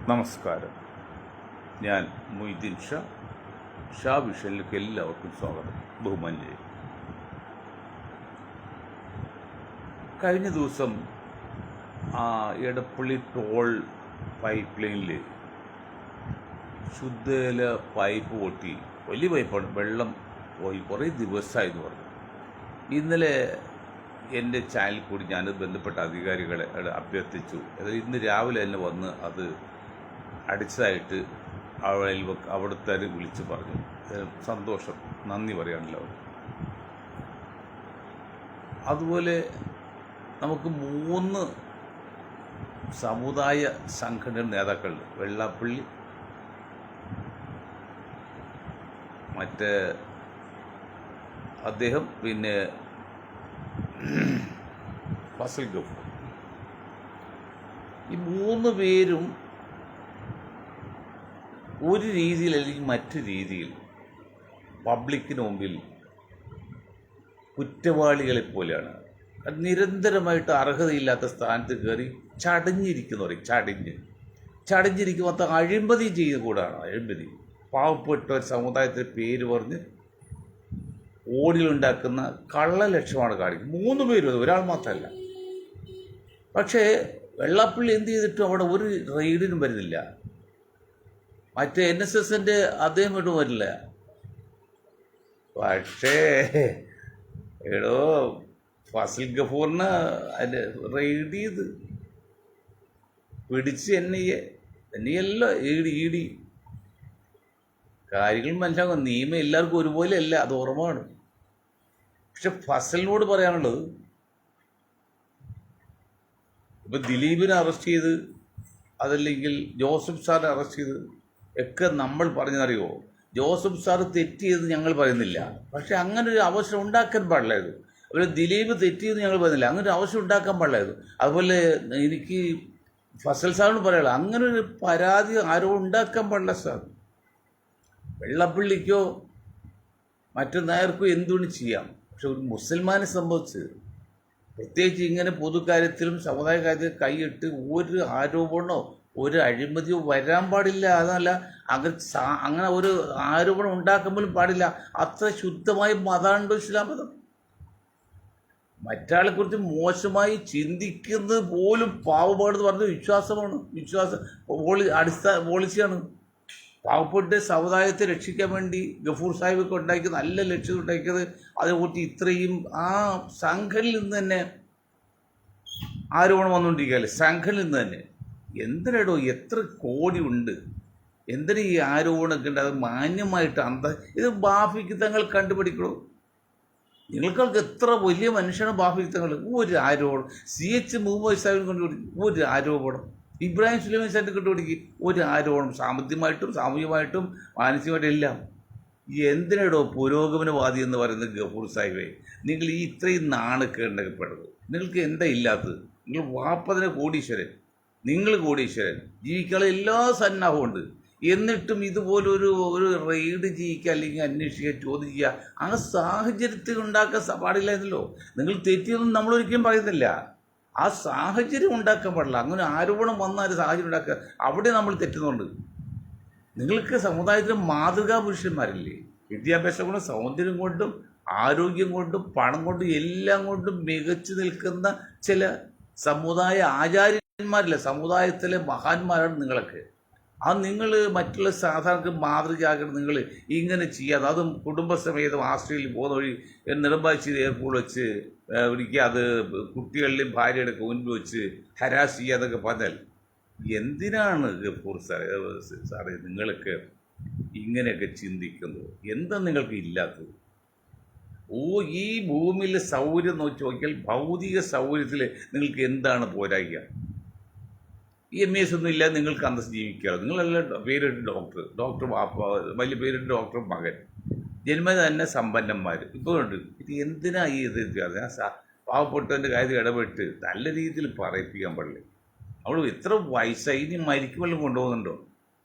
നമസ്കാരം. ഞാൻ മൊയ്തീൻ ഷാ വിഷനിലേക്ക് എല്ലാവർക്കും സ്വാഗതം. ബഹുമാന്യരെ, കഴിഞ്ഞ ദിവസം എടപ്പള്ളി ടോൾ പൈപ്പ് ലൈനിൽ ശുദ്ധജല പൈപ്പ് പൊട്ടി. വലിയ പൈപ്പാണ്, വെള്ളം പോയി കുറേ ദിവസമായെന്ന് പറഞ്ഞു. ഇന്നലെ എൻ്റെ ചാനലിൽ കൂടി ഞാൻ ബന്ധപ്പെട്ട അധികാരികളെ അഭ്യർത്ഥിച്ചു. അതായത് ഇന്ന് രാവിലെ തന്നെ വന്ന് അത് അടിച്ചതായിട്ട് അവിടുത്തെ വിളിച്ച് പറഞ്ഞു. സന്തോഷം, നന്ദി പറയാനല്ലോ. അതുപോലെ നമുക്ക് 3 സമുദായ സംഘടന നേതാക്കളുണ്ട്. വെള്ളാപ്പള്ളി, മറ്റേ അദ്ദേഹം, പിന്നെ ഫസൽ ഗഫൂർ. ഈ 3 പേരും ഒരു രീതിയിൽ അല്ലെങ്കിൽ മറ്റു രീതിയിൽ പബ്ലിക്കിന് മുമ്പിൽ കുറ്റവാളികളെ പോലെയാണ്. നിരന്തരമായിട്ട് അർഹതയില്ലാത്ത സ്ഥാനത്ത് കയറി ചടഞ്ഞിരിക്കുന്നവർ, ചടഞ്ഞിരിക്കുമ്പോൾ അഴിമതി ചെയ്ത് കൂടാണ്. അഴിമതി, പാവപ്പെട്ട ഒരു സമുദായത്തിൻ്റെ പേര് പറഞ്ഞ് ഓടിലുണ്ടാക്കുന്ന കള്ള ലക്ഷ്യമാണ് കാണിക്കുന്നത്. 3 പേരും, ഒരാൾ മാത്രമല്ല. പക്ഷേ വെള്ളാപ്പള്ളി എന്ത് ചെയ്തിട്ടും അവിടെ ഒരു റെയ്ഡിനും വരുന്നില്ല. മറ്റേ NSSൻ്റെ അദ്ദേഹം ഇടും വരില്ല. പക്ഷേ ഫസൽ ഗഫൂറിന് അതിൻ്റെ റെയ്ഡ് ചെയ്ത് പിടിച്ച് എന്നെയല്ല ഇടി കാര്യങ്ങൾ മനസ്സിലാക്കും. നിയമം എല്ലാവർക്കും ഒരുപോലെ അല്ല, അത് ഓർമ്മയാണ്. പക്ഷെ ഫസലിനോട് പറയാനുള്ളത്, ഇപ്പം ദിലീപിനെ അറസ്റ്റ് ചെയ്ത്, അതല്ലെങ്കിൽ ജോസഫ് സാറിനെ അറസ്റ്റ് ചെയ്ത് ഒക്കെ നമ്മൾ പറഞ്ഞതറിയോ? ജോസഫ് സാറ് തെറ്റിയെന്ന് ഞങ്ങൾ പറയുന്നില്ല, പക്ഷെ അങ്ങനെ ഒരു അവസരം ഉണ്ടാക്കാൻ പാടില്ലായിരുന്നു. അതുപോലെ ദിലീപ് തെറ്റിയെന്ന് ഞങ്ങൾ പറയുന്നില്ല, അങ്ങനെ ഒരു അവസരം ഉണ്ടാക്കാൻ പാടില്ലായിരുന്നു. അതുപോലെ എനിക്ക് ഫസൽ സാറിന് പറയാനുള്ളത്, അങ്ങനെ ഒരു പരാതി ആരോ ഉണ്ടാക്കാൻ പാടില്ല സാർ. വെള്ളപ്പള്ളിക്കോ മറ്റു നായർക്കോ എന്തുകൊണ്ട് ചെയ്യാം, പക്ഷെ ഒരു മുസൽമാനെ സംബന്ധിച്ച് പ്രത്യേകിച്ച് ഇങ്ങനെ പൊതുകാര്യത്തിലും സമുദായ കാര്യത്തിലും കൈയിട്ട് ഒരു ആരോപണമോ ഒരു അഴിമതിയോ വരാൻ പാടില്ല. അതല്ല, അങ്ങനെ ഒരു ആരോപണം ഉണ്ടാക്കുമ്പോഴും പാടില്ല. അത്ര ശുദ്ധമായ മതമുണ്ടോ ഇസ്ലാം മതം? മറ്റാളെ കുറിച്ച് മോശമായി ചിന്തിക്കുന്നത് പോലും പാവപ്പാടെന്ന് പറഞ്ഞ വിശ്വാസമാണ്. അടിസ്ഥാന പോളിസിയാണ്. പാവപ്പെട്ട സമുദായത്തെ രക്ഷിക്കാൻ വേണ്ടി ഗഫൂർ സാഹിബൊക്കെ ഉണ്ടാക്കിയത്, നല്ല ലക്ഷ്യം ഉണ്ടാക്കിയത്. അതേപോലെ ഇത്രയും ആ സംഘടനയിൽ നിന്ന് തന്നെ ആരോപണം വന്നുകൊണ്ടിരിക്കുകയല്ലേ, സംഘടനയിൽ നിന്ന് തന്നെ. എന്തിനടോ, എത്ര കോടി ഉണ്ട്, എന്തിനാ ഈ ആരോപണമൊക്കെ ഉണ്ട്? അത് മാന്യമായിട്ട് ഇത് ബാഫിക്ക് തങ്ങൾ കണ്ടുപിടിക്കണോ? നിങ്ങൾക്കൊക്കെ എത്ര വലിയ മനുഷ്യനാണ് ബാഫിക്ക് തങ്ങൾ. ഒരു ആരോപണം CH മുഹമ്മദ് സാഹിബിനെ കണ്ടുപിടിക്കും, ഒരു ആരോപണം. ഇബ്രാഹിം സുലൈമാൻ സാഹിബിനെ കണ്ടുപിടിക്കും, ഒരു ആരോപണം. സാമ്പത്തികമായിട്ടും സാമൂഹികമായിട്ടും മാനസികമായിട്ടും എല്ലാം. എന്തിനടോ പുരോഗമനവാദി എന്ന് പറയുന്നത് ഗഫൂർ സാഹിബേ? നിങ്ങൾ ഈ ഇത്രയും നാണക്കേണ്ടപ്പെടുന്നത് നിങ്ങൾക്ക് എന്താ ഇല്ലാത്തത്? നിങ്ങൾ വാപ്പതിനെ കോടീശ്വരൻ, നിങ്ങൾ കോടീശ്വരൻ, ജീവിക്കാനുള്ള എല്ലാ സന്നാഹവും ഉണ്ട്. എന്നിട്ടും ഇതുപോലൊരു റെയ്ഡ് ചെയ്യിക്കുക, അല്ലെങ്കിൽ അന്വേഷിക്കുക, ചോദ്യം ചെയ്യുക, ആ സാഹചര്യത്തിൽ ഉണ്ടാക്കാൻ പാടില്ലായിരുന്നല്ലോ. നിങ്ങൾ തെറ്റിയൊന്നും നമ്മളൊരിക്കലും പറയുന്നില്ല. ആ സാഹചര്യം ഉണ്ടാക്കാൻ പാടില്ല. അങ്ങനെ ആരോപണം വന്നാൽ സാഹചര്യം ഉണ്ടാക്കുക, അവിടെ നമ്മൾ തെറ്റുന്നുണ്ട്. നിങ്ങൾക്ക് സമുദായത്തിൽ മാതൃകാ പുരുഷന്മാരില്ലേ? വിദ്യാഭ്യാസം കൊണ്ടും സൗന്ദര്യം കൊണ്ടും ആരോഗ്യം കൊണ്ടും പണം കൊണ്ടും എല്ലാം കൊണ്ടും മികച്ചു നിൽക്കുന്ന ചില സമുദായ ആചാര്യന്മാരില്ല, സമുദായത്തിലെ മഹാന്മാരാണ് നിങ്ങളൊക്കെ. നിങ്ങൾ മറ്റുള്ള സാധാരണ മാതൃകയാകണം. നിങ്ങൾ ഇങ്ങനെ ചെയ്യാതെ, അതും കുടുംബസമേതം ആസ്ട്രേലിയയിൽ പോകുന്ന വഴി നെടുമ്പാശ്ശേരി എയർപോർട്ട് വെച്ച് ഒരിക്കൽ അത് കുട്ടികളുടെയും ഭാര്യയുടെ മുൻപ് വെച്ച് ഹരാസ് ചെയ്യാതൊക്കെ പറഞ്ഞാൽ എന്തിനാണ് ഗഫൂർ സാറേ നിങ്ങൾക്ക് ഇങ്ങനെയൊക്കെ ചിന്തിക്കുന്നത്? എന്താ നിങ്ങൾക്ക് ഇല്ലാത്തത്? ഈ ഭൂമിയിലെ സൗകര്യം നോക്കിയാൽ ഭൗതിക സൗകര്യത്തിൽ നിങ്ങൾക്ക് എന്താണ് പോരായ്ക? MAS ഒന്നും ഇല്ല, നിങ്ങൾക്ക് അന്തസ് ജീവിക്കാറ്. നിങ്ങളല്ല പേരിട്ട് ഡോക്ടർ വലിയ പേരിട്ട് ഡോക്ടർ മകൻ, ജന്മന തന്നെ സമ്പന്നന്മാർ ഇപ്പോൾ ഉണ്ട്. ഇത് എന്തിനാ ഈ പാവപ്പെട്ടവൻ്റെ കാര്യം ഇടപെട്ട് നല്ല രീതിയിൽ പറയിപ്പിക്കാൻ പാടില്ല. അവൾ എത്ര വയസ്സായി, ഇനി മരിക്കുമെല്ലാം കൊണ്ടുപോകുന്നുണ്ടോ?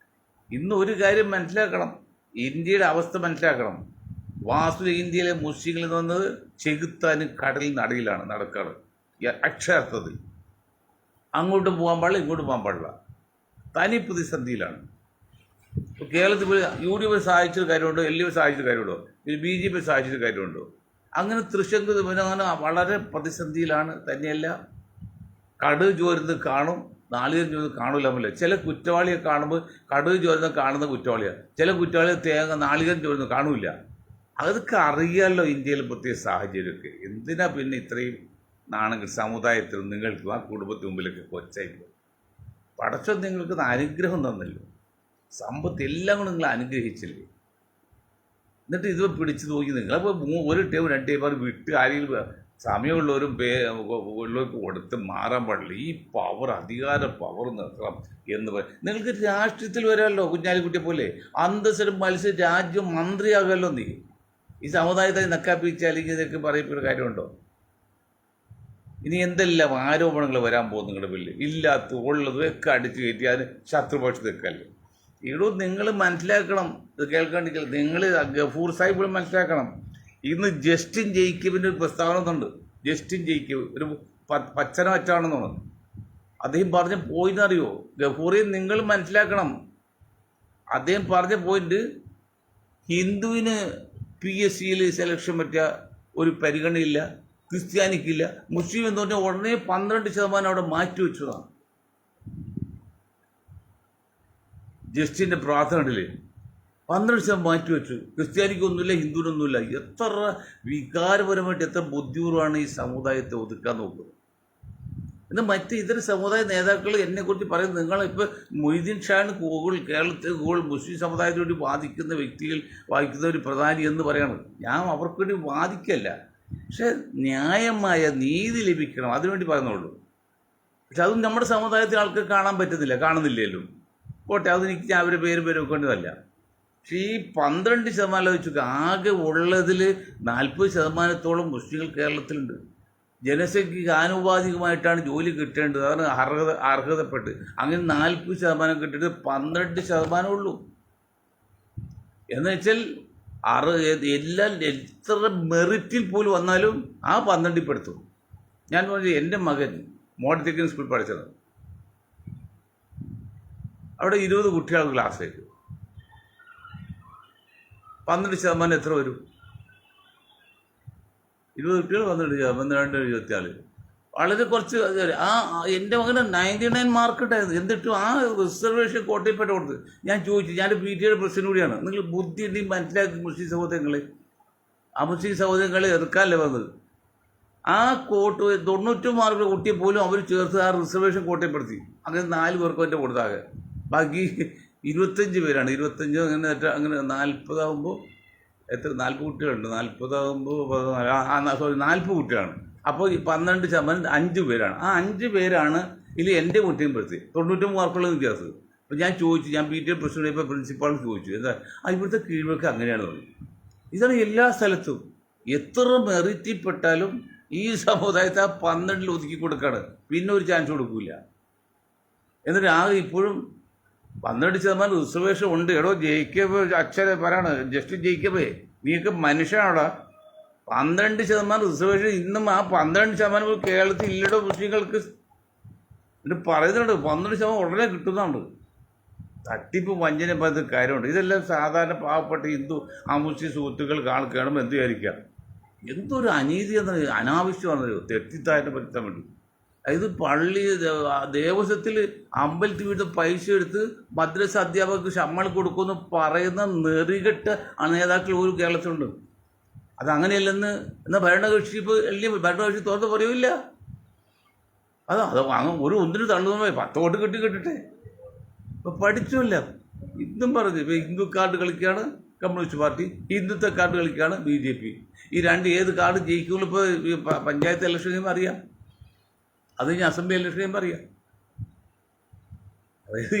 ഇന്ന് ഒരു കാര്യം മനസ്സിലാക്കണം, ഇന്ത്യയുടെ അവസ്ഥ മനസ്സിലാക്കണം. ഇന്ത്യയിലെ മുസ്ലിങ്ങളിൽ വന്നത് ചെകുത്താനും കടലിൽ നടുവിലാണ് നടക്കാറ്. അക്ഷരാർത്ഥത്തിൽ അങ്ങോട്ടും പോകാൻ പാടില്ല, ഇങ്ങോട്ടും പോകാൻ പാടില്ല. തനി പ്രതിസന്ധിയിലാണ്. കേരളത്തിൽ ഇപ്പോൾ UDF സഹായിച്ചൊരു കാര്യമുണ്ടോ, LDF സഹായിച്ചൊരു കാര്യമുണ്ടോ, BJP സഹായിച്ചൊരു കാര്യമുണ്ടോ? അങ്ങനെ തൃശങ്ക് അങ്ങനെ വളരെ പ്രതിസന്ധിയിലാണ്. തന്നെയല്ല, കടുക് ചോരുന്നത് കാണും, നാളികേരം ചോരുന്നത് കാണില്ല. ചില കുറ്റവാളിയെ കാണുമ്പോൾ കടുക് ചോരുന്നത് കാണുന്ന കുറ്റവാളിയാണ്, ചില കുറ്റവാളിയെ നാളികേരം ചോരുന്നത് കാണില്ല. അതൊക്കെ അറിയാമല്ലോ ഇന്ത്യയിൽ പ്രത്യേക സാഹചര്യമൊക്കെ. എന്തിനാ പിന്നെ ഇത്രയും നാണെങ്കിൽ സമുദായത്തിലും നിങ്ങൾക്കും ആ കുടുംബത്തിന് മുമ്പിലൊക്കെ കൊച്ചായിപ്പോൾ? പടച്ചോൻ നിങ്ങൾക്ക് അനുഗ്രഹം തന്നല്ലോ, സമ്പത്ത് എല്ലാം കൂടെ നിങ്ങൾ അനുഗ്രഹിച്ചില്ലേ. എന്നിട്ട് ഇത് പിടിച്ചു നോക്കി നിങ്ങളിപ്പോൾ ഒരു ടൈം 2 ടൈം വിട്ട് ആരെങ്കിലും സമയമുള്ളവരും ഉള്ളവർക്ക് കൊടുത്ത് മാറാൻ പാടില്ല. ഈ പവർ, അധികാര പവർ നിർത്തണം എന്ന് പറയും. നിങ്ങൾക്ക് രാഷ്ട്രീയത്തിൽ വരാമല്ലോ, കുഞ്ഞാലിക്കുട്ടിയെ പോലെ അന്തസ്സരും മത്സരം രാജ്യം മന്ത്രിയാകുമല്ലോ. നീ ഈ സമുദായത്തെ നക്കാപ്പിച്ച് അല്ലെങ്കിൽ ഇതൊക്കെ പറയപ്പെടുന്ന കാര്യമുണ്ടോ? ഇനി എന്തെല്ലാം ആരോപണങ്ങൾ വരാൻ പോകും നിങ്ങളുടെ പേരിൽ? ഇല്ലാത്ത ഉള്ളതും ഒക്കെ അടിച്ചു കയറ്റി അതിന് ശത്രുപക്ഷത്ത് നിൽക്കല്ലേ. ഇവിടെ നിങ്ങൾ മനസ്സിലാക്കണം, ഇത് കേൾക്കാണ്ടിരിക്കില്ല. നിങ്ങൾ ഗഫൂർ സാഹിബ് മനസ്സിലാക്കണം. ഇന്ന് ജസ്റ്റിൻ ജേക്കബിൻ്റെ ഒരു പ്രസ്താവന ഉണ്ട്. ജസ്റ്റിൻ ജേക്കബ് ഒരു പച്ചന വച്ചാണെന്നാണ് അദ്ദേഹം പറഞ്ഞ പോയിന്റ്. അറിയോ ഗഫൂറിയെ നിങ്ങൾ മനസ്സിലാക്കണം. അദ്ദേഹം പറഞ്ഞ പോയിന്റ്, ഹിന്ദുവിന് PSCയിൽ സെലക്ഷൻ പറ്റിയ ഒരു പരിഗണനയില്ല, ക്രിസ്ത്യാനിക്കില്ല. മുസ്ലിം എന്ന് പറഞ്ഞാൽ ഉടനെ 12% അവിടെ മാറ്റിവെച്ചതാണ്. ജസ്റ്റിൻ്റെ പ്രാർത്ഥനയിൽ 12% മാറ്റിവെച്ചു. ക്രിസ്ത്യാനിക്കൊന്നുമില്ല, ഹിന്ദുവിനൊന്നുമില്ല. എത്ര വികാരപരമായിട്ട് എത്ര ബുദ്ധിപൂർവ്വമാണ് ഈ സമുദായത്തെ ഒതുക്കാൻ നോക്കുന്നത്. എന്നാൽ മറ്റ് ഇതര സമുദായ നേതാക്കൾ എന്നെക്കുറിച്ച് പറയുന്നത്, നിങ്ങളിപ്പോൾ മൊയ്തീൻ ഷാന് കേരളത്തിൽ മുസ്ലിം സമുദായത്തിന് വേണ്ടി വാദിക്കുന്ന വ്യക്തികൾ, വാദിക്കുന്ന ഒരു പ്രധാനി എന്ന് പറയണം. ഞാൻ അവർക്ക് വേണ്ടി വാദിക്കല്ല, പക്ഷെ ന്യായമായ നീതി ലഭിക്കണം, അതിനുവേണ്ടി പറയുന്നുള്ളൂ. പക്ഷെ അതും നമ്മുടെ സമുദായത്തിൽ ആൾക്ക് കാണാൻ പറ്റുന്നില്ല, കാണുന്നില്ലല്ലോ. പോട്ടെ, അതെനിക്ക് അവരുടെ പേര് വെക്കേണ്ടതല്ല. പക്ഷേ ഈ 12% വെച്ചു ആകെ ഉള്ളതിൽ 40% മുസ്ലിങ്ങൾ കേരളത്തിലുണ്ട്. ജനസംഖ്യക്ക് ആനുപാതികമായിട്ടാണ് ജോലി കിട്ടേണ്ടത്, അതാണ് അർഹതപ്പെട്ട്. അങ്ങനെ 40% കിട്ടിയിട്ട് 12% ഉള്ളൂ. എന്നുവെച്ചാൽ എല്ലാം എത്ര മെറിറ്റിൽ പോലും വന്നാലും ആ 12 പെടുത്തും. ഞാൻ പറഞ്ഞു, എൻ്റെ മകൻ മോഡൽ ടെക്നിക്കൽ സ്കൂളിൽ പഠിച്ചത്, അവിടെ 20 കുട്ടികൾ ക്ലാസ്സിലേക്ക് 12% എത്ര വരും? 20 കുട്ടികൾ 12 24. വളരെ കുറച്ച്. എൻ്റെ മകന് 99 മാർക്ക് ഉണ്ടായിരുന്നു. എന്നിട്ടും ആ റിസർവേഷൻ കോട്ടയപ്പെട്ട കൊടുത്ത് ഞാൻ ചോദിച്ചു, ഞാൻ PTA പ്രസിഡന്റ് കൂടിയാണ്. നിങ്ങൾ ബുദ്ധി ഉണ്ടെങ്കിൽ മനസ്സിലാക്കി മുസ്ലിം സഹോദരങ്ങളെ, ആ മുസ്ലിം സഹോദരങ്ങളെ എതിർക്കാനല്ലേ വന്നത്. ആ 90 മാർക്ക് കുട്ടിയെ പോലും അവർ ചേർത്ത് ആ റിസർവേഷൻ കോട്ടയപ്പെടുത്തി. അങ്ങനെ 4 പേർക്കും എൻ്റെ കൊടുത്താകെ. ബാക്കി 25 പേരാണ്. 25 അങ്ങനെ 40 ആകുമ്പോൾ എത്ര? 40 കുട്ടികളുണ്ട്. 40 ആകുമ്പോൾ 40 കുട്ടികളാണ്. അപ്പോൾ 12% 5 പേരാണ്. ആ 5 പേരാണ് ഇതിൽ എൻ്റെ കുട്ടിയും പെടുത്തി 90 മാർക്കുള്ള വ്യത്യാസം. അപ്പോൾ ഞാൻ ചോദിച്ചു, ഞാൻ PTA പ്രസിഡന്റ് ഇപ്പോൾ പ്രിൻസിപ്പാൾ ചോദിച്ചു, എന്താ ഇവിടുത്തെ കീഴ്വഴക്ക് അങ്ങനെയാണ് പറഞ്ഞു. ഇതാണ് എല്ലാ സ്ഥലത്തും. എത്ര മെറിറ്റിൽപ്പെട്ടാലും ഈ സമുദായത്തെ ആ 12 ഒതുക്കി കൊടുക്കാണ്, പിന്നെ ഒരു ചാൻസ് കൊടുക്കില്ല. എന്നിട്ട് ആകെ ഇപ്പോഴും 12% റിസർവേഷൻ ഉണ്ട്. എടോ ജയിക്കബ് അക്ഷരം പറയാണ്, ജസ്റ്റ് ജയിക്കബേ, നീയൊക്കെ മനുഷ്യനാണോടാ? 12% റിസർവേഷൻ ഇന്നും ആ 12% കേരളത്തിൽ ഇല്ലടോ മുസ്ലിങ്ങൾക്ക്. എന്നിട്ട് പറയുന്നുണ്ട് 12% ഉടനെ കിട്ടുന്നുണ്ട്. തട്ടിപ്പ് വഞ്ചന പറയുന്ന കാര്യമുണ്ട്. ഇതെല്ലാം സാധാരണ പാവപ്പെട്ട ഹിന്ദു മുസ്ലിം സുഹൃത്തുക്കൾ കാണുമ്പോൾ എന്ത് വിചാരിക്കുക? എന്തൊരു അനീതി എന്ന അനാവശ്യമാണെന്നോ തെറ്റിദ്ധാരണ പറ്റുത്താൻ വേണ്ടി. അതായത് പള്ളി ദേവസ്വത്തിൽ അമ്പലത്തിൽ വീട് പൈസ എടുത്ത് മദ്രസ അധ്യാപകർക്ക് ശമ്പളം കൊടുക്കുമെന്ന് പറയുന്ന നെറികെട്ട നേതാക്കൾ ഒരു കേരളത്തിലുണ്ട്. അതങ്ങനെയല്ലെന്ന് എന്നാൽ ഭരണകക്ഷി ഇപ്പോൾ ഭരണകക്ഷി തുറന്ന് പറയൂല്ല. അത് ഒരു ഒന്നിന് തള്ളുന്ന 10 വോട്ട് കിട്ടിട്ടെ. ഇപ്പം പഠിച്ചുമില്ല. ഇന്നും പറഞ്ഞു, ഇപ്പോൾ ഹിന്ദു കാർഡ് കളിക്കുകയാണ് കമ്മ്യൂണിസ്റ്റ് പാർട്ടി, ഹിന്ദുത്വ കാർഡ് കളിക്കുകയാണ് BJP. ഈ ഏത് കാർഡ് ജയിക്കുള്ളൂ? ഇപ്പോൾ പഞ്ചായത്ത് ഇലക്ഷൻ കഴിയുമ്പോൾ അറിയാം, അത് കഴിഞ്ഞ് അസംബ്ലി ഇലക്ഷൻ കഴിയുമ്പോൾ അറിയാം. അതായത്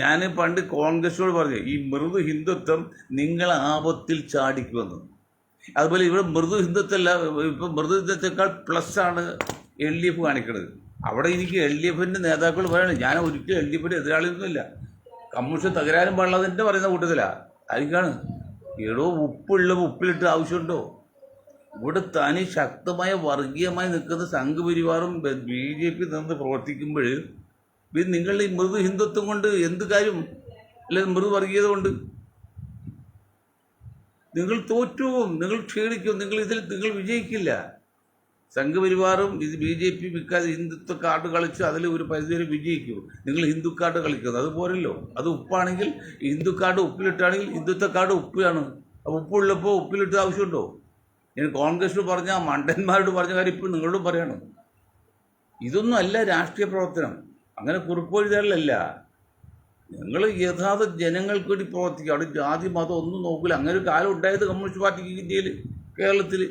ഞാൻ പണ്ട് കോൺഗ്രസിനോട് പറഞ്ഞു, ഈ മൃദു ഹിന്ദുത്വം നിങ്ങളെ ആപത്തിൽ ചാടിക്കുമെന്ന്. അതുപോലെ ഇവിടെ മൃദു ഹിന്ദുത്വമല്ല, ഇപ്പം മൃദു ഹിന്ദുത്വത്തേക്കാൾ പ്ലസ്സാണ് LDF കാണിക്കുന്നത്. അവിടെ എനിക്ക് LDFിൻ്റെ നേതാക്കൾ പറയണം, ഞാൻ ഒരിക്കലും LDFിൻ്റെ എതിരാളിയൊന്നുമില്ല, കമ്മ്യൂണിസ്റ്റ് തകരാനും പാടില്ലാതെ പറയുന്ന കൂട്ടത്തിലാണ്. ആയിരിക്കാണ് എടോ ഉപ്പിലിട്ട് ആവശ്യമുണ്ടോ? ഇവിടെ തനി ശക്തമായ വർഗീയമായി നിൽക്കുന്ന സംഘപരിവാറും BJP നിന്ന് പ്രവർത്തിക്കുമ്പോൾ ഇത് നിങ്ങൾ ഈ മൃദു ഹിന്ദുത്വം കൊണ്ട് എന്ത് കാര്യം, അല്ലെങ്കിൽ മൃദു വർഗീയത കൊണ്ട് നിങ്ങൾ തോറ്റുപോകും, നിങ്ങൾ ക്ഷീണിക്കും, നിങ്ങൾ വിജയിക്കില്ല. സംഘപരിവാറും ഇത് BJP വിൽക്കാതെ ഹിന്ദുത്വ കാർഡ് കളിച്ച് അതിൽ ഒരു പരിധി വരെ വിജയിക്കും. നിങ്ങൾ ഹിന്ദു കാർഡ് കളിക്കുന്നത് അതുപോലല്ലോ. അത് ഉപ്പാണെങ്കിൽ ഹിന്ദു കാർഡ് ഉപ്പിലിട്ടാണെങ്കിൽ ഹിന്ദുത്വ കാർഡ് ഉപ്പാണ്. അപ്പോൾ ഉപ്പുള്ളപ്പോൾ ഉപ്പിലിട്ട് ആവശ്യമുണ്ടോ? ഞാൻ കോൺഗ്രസിനോട് പറഞ്ഞ മണ്ടന്മാരോട് പറഞ്ഞ കാര്യം ഇപ്പോൾ നിങ്ങളോടും പറയണം. ഇതൊന്നും അല്ല രാഷ്ട്രീയ പ്രവർത്തനം. അങ്ങനെ കുറിപ്പൊഴുതലല്ല. നിങ്ങൾ യഥാർത്ഥ ജനങ്ങൾക്ക് വേണ്ടി പ്രവർത്തിക്കുക. അവിടെ ജാതി മതം ഒന്നും നോക്കില്ല. അങ്ങനെ ഒരു കാലം ഉണ്ടായത് കമ്മ്യൂണിസ്റ്റ് പാർട്ടിക്ക് ഇന്ത്യയിൽ, കേരളത്തിൽ.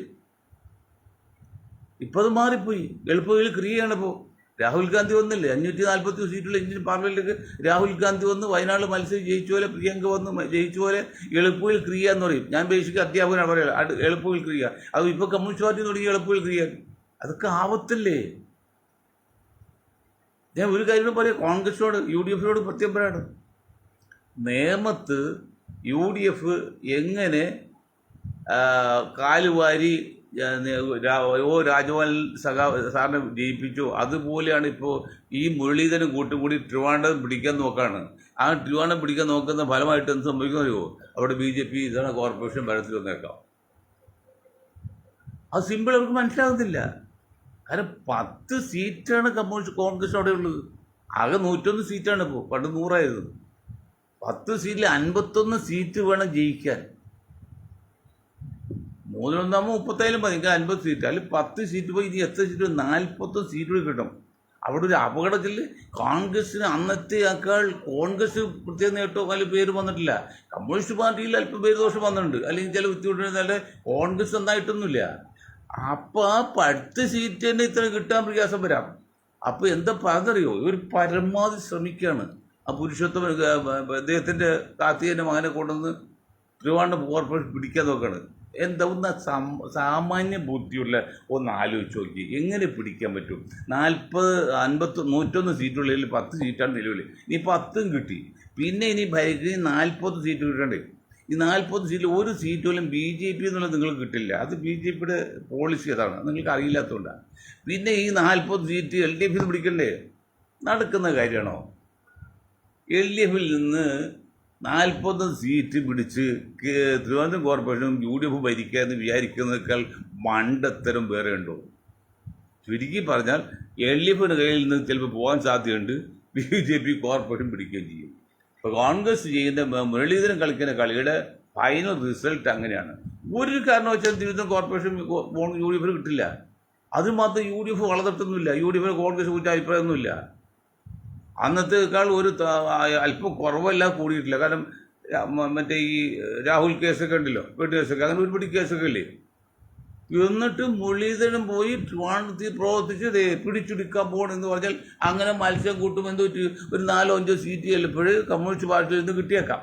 ഇപ്പോൾ അത് മാറിപ്പോയി. എളുപ്പവഴി ക്രിയയാണ്. ഇപ്പോൾ രാഹുൽ ഗാന്ധി വന്നില്ലേ, 540 സീറ്റുള്ള ഇന്ത്യൻ പാർലമെൻറ്റിലേക്ക് രാഹുൽ ഗാന്ധി വന്ന് വയനാട് മത്സരം ജയിച്ച പോലെ, പ്രിയങ്ക വന്ന് ജയിച്ച പോലെ എളുപ്പവഴി ക്രിയ എന്ന് പറയും. ഞാൻ ബേസിക് അധ്യാപകനാണ് പറയുക. എളുപ്പവഴി ക്രിയ അത് ഇപ്പോൾ കമ്മ്യൂണിസ്റ്റ് പാർട്ടി തുടങ്ങിയ എളുപ്പവഴി ക്രിയ. അതൊക്കെ ആവത്തില്ലേ? ഞാൻ ഒരു കാര്യം പറയാം, കോൺഗ്രസിനോട് UDF-നോട് പ്രത്യേകം പറയാണ്. നേമത്ത് UDF എങ്ങനെ കാലുവാരി രാജഭവൻ സാറിനെ ജയിപ്പിച്ചു, അതുപോലെയാണ് ഇപ്പോൾ ഈ മുരളീധരൻ കൂട്ടും കൂടി ട്രിവാൻഡ്രം പിടിക്കാൻ നോക്കുകയാണ്. ആ ട്രിവാൻഡ്രം പിടിക്കാൻ നോക്കുന്ന ഫലമായിട്ട് എന്ത് സംഭവിക്കുന്നറിയോ? അവിടെ BJP ഇതാണ് കോർപ്പറേഷൻ ഭരണത്തിൽ വന്നേക്കാം. അത് സിമ്പിൾ അവർക്ക് മനസ്സിലാകുന്നില്ല. കാരണം 10 സീറ്റാണ് കോൺഗ്രസ് അവിടെ ഉള്ളത്. ആകെ 101 സീറ്റാണ് ഇപ്പോൾ, പണ്ട് 100ആയിരുന്നു. 10 സീറ്റിൽ 51 സീറ്റ് വേണം ജയിക്കാൻ. 3-1 30 മതി, 50 സീറ്റ്. അല്ലെങ്കിൽ 10 സീറ്റ് പോയി ഇനി എത്ര സീറ്റ്? 41 സീറ്റുകൾ കിട്ടും. അവിടെ ഒരു അപകടത്തിൽ കോൺഗ്രസിന് അന്നത്തെക്കാൾ കോൺഗ്രസ് പ്രത്യേക നേട്ടമോ അല്ലെങ്കിൽ പേര് വന്നിട്ടില്ല. കമ്മ്യൂണിസ്റ്റ് പാർട്ടിയിൽ അല്പം പേര് ദോഷം വന്നിട്ടുണ്ട്, അല്ലെങ്കിൽ ചില ബുദ്ധിമുട്ടുണ്ടെന്നല്ല കോൺഗ്രസ് നന്നായിട്ടൊന്നുമില്ല. അപ്പോൾ ആ 10 സീറ്റ് തന്നെ ഇത്ര കിട്ടാൻ പ്രയാസം വരാം. അപ്പോൾ എന്താ പറഞ്ഞറിയോ? ഇവർ പരമാവധി ശ്രമിക്കുകയാണ്. ആ പുരുഷോത്തമൻ അദ്ദേഹത്തിൻ്റെ കാർത്തികൻ്റെ മകനെ കൊണ്ടുവന്ന് ട്രിവാൻഡ്രം കോർപ്പറേഷൻ പിടിക്കാൻ നോക്കുകയാണ്. എന്താ ഒന്ന് സാമാന്യ ബുദ്ധിയുള്ള ഒന്ന് ആലോചിച്ച് നോക്കി, എങ്ങനെ പിടിക്കാൻ പറ്റും? 101 സീറ്റുള്ളിൽ 10 സീറ്റാണ് നിലവിൽ. ഇനി 10 കിട്ടി, പിന്നെ ഇനി ഭരിക്കുന്ന 40 സീറ്റ് കിട്ടണ്ടേ? ഈ 40 സീറ്റിൽ ഒരു സീറ്റ് പോലും BJP എന്നുള്ളത് നിങ്ങൾക്ക് കിട്ടില്ല. അത് BJPയുടെ പോളിസി അതാണ്, നിങ്ങൾക്ക് അറിയില്ലാത്തതുകൊണ്ടാണ്. പിന്നെ ഈ 40 സീറ്റ് LDF പിടിക്കണ്ടേ? നടക്കുന്ന കാര്യമാണോ? LDF-ൽ നിന്ന് 40 സീറ്റ് പിടിച്ച് തിരുവനന്തപുരം കോർപ്പറേഷൻ UDF ഭരിക്കുക എന്ന് വിചാരിക്കുന്നതിനേക്കാൾ മണ്ടത്തരം വേറെ ഉണ്ടോ? ചുരുക്കി പറഞ്ഞാൽ LDF-യുടെ കയ്യിൽ നിന്ന് ചിലപ്പോൾ പോകാൻ സാധ്യതയുണ്ട്, BJP കോർപ്പറേഷൻ പിടിക്കുകയും ചെയ്യും. ഇപ്പോൾ കോൺഗ്രസ് ചെയ്യുന്ന മുരളീധരൻ കളിക്കുന്ന കളിയുടെ ഫൈനൽ റിസൾട്ട് അങ്ങനെയാണ്. ഒരു കാരണവശാലും തിരുവനന്തപുരം കോർപ്പറേഷൻ UDF കിട്ടില്ല. അതുമാത്രം UDF വളർന്നിട്ടൊന്നുമില്ല. UDF കോൺഗ്രസ് കുറിച്ച് അഭിപ്രായമൊന്നുമില്ല. അന്നത്തേക്കാൾ ഒരു അല്പം കുറവല്ല, കൂടിയിട്ടില്ല. കാരണം മറ്റേ ഈ രാഹുൽ കേസൊക്കെ ഉണ്ടല്ലോ, വെട്ട് കേസൊക്കെ, അങ്ങനെ ഒരുപാട് കേസൊക്കെ ഇല്ലേ. എന്നിട്ട് മുരളീധരൻ പോയി ട്രിവാൻഡ്രത്തിൽ പ്രവർത്തിച്ച് പിടിച്ചെടുക്കാൻ പോകണമെന്ന് പറഞ്ഞാൽ അങ്ങനെ മത്സ്യം കൂട്ടും എന്ത് പറ്റി? ഒരു 4-5 സീറ്റ് ചിലപ്പോൾ കമ്മ്യൂണിസ്റ്റ് പാർട്ടിയിൽ നിന്ന് കിട്ടിയേക്കാം.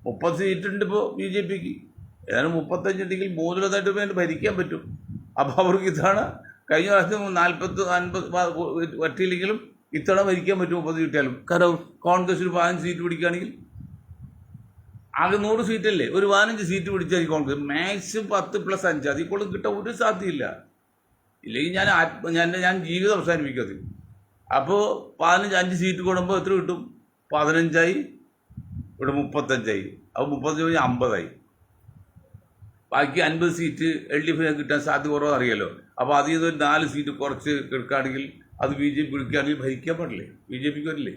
30 സീറ്റുണ്ട് ഇപ്പോൾ BJPക്ക്. ഏതായാലും 35 ഉണ്ടെങ്കിൽ 3 വേണ്ടി ഭരിക്കാൻ പറ്റും. അപ്പോൾ അവർക്ക് ഇതാണ് കഴിഞ്ഞ പ്രാവശ്യം 40-50 പറ്റിയില്ലെങ്കിലും ഇത്തവണ ഭരിക്കാൻ പറ്റും 30 കിട്ടിയാലും. കാരണം കോൺഗ്രസ് ഒരു 15 സീറ്റ് പിടിക്കുകയാണെങ്കിൽ ആകെ 100 സീറ്റല്ലേ, ഒരു 15 സീറ്റ് പിടിച്ചാൽ കോൺഗ്രസ് മാക്സിമം 10+5, അതിൽ കൂടുതൽ കിട്ടാൻ ഒരു സാധ്യതയില്ല. ഇല്ലെങ്കിൽ ഞാൻ ജീവിതം അവസാനിപ്പിക്കുന്നത്. അപ്പോൾ 5 സീറ്റ് കൂടുമ്പോൾ എത്ര കിട്ടും? 15ആയി, ഇവിടെ 35ആയി. അപ്പോൾ 35 50ആയി. ബാക്കി 50 സീറ്റ് LDF കിട്ടാൻ സാധ്യത കുറവ് അറിയാലോ. അപ്പോൾ അതിൽ നിന്ന് ഒരു 4 സീറ്റ് കുറച്ച് എടുക്കുകയാണെങ്കിൽ അത് BJP പിടിക്കുകയാണെങ്കിൽ ഭരിക്കാൻ പാടില്ലേ? BJPക്ക് വരില്ലേ?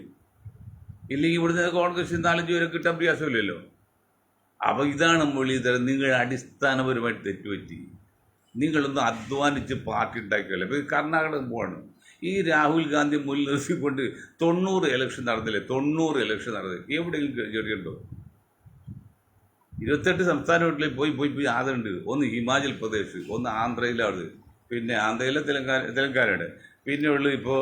ഇല്ലെങ്കിൽ ഇവിടുന്ന് കോൺഗ്രസ് 4-5 പേരെ കിട്ടാൻ പ്രയാസമില്ലല്ലോ. അപ്പോൾ ഇതാണ് മുരളീധരൻ, നിങ്ങൾ അടിസ്ഥാനപരമായിട്ട് തെറ്റുപറ്റി. നിങ്ങളൊന്ന് അധ്വാനിച്ച് പാർട്ടി ഉണ്ടാക്കിയല്ലോ. ഇപ്പോൾ കർണാടക പോവാണ്. ഈ രാഹുൽ ഗാന്ധി മുന്നിൽ നിർത്തിക്കൊണ്ട് 90 ഇലക്ഷൻ നടന്നില്ലേ? 90 ഇലക്ഷൻ നടന്നത് എവിടെയെങ്കിലും ചെറിയുണ്ടോ? 28 സംസ്ഥാനങ്ങളിൽ പോയി ആദരുണ്ട്. ഒന്ന് ഹിമാചൽ പ്രദേശ്, ഒന്ന് ആന്ധ്രയിലാണ്, പിന്നെ ആന്ധ്രയിലെ തെലങ്കാനയുടെ, പിന്നെ ഉള്ളത് ഇപ്പോൾ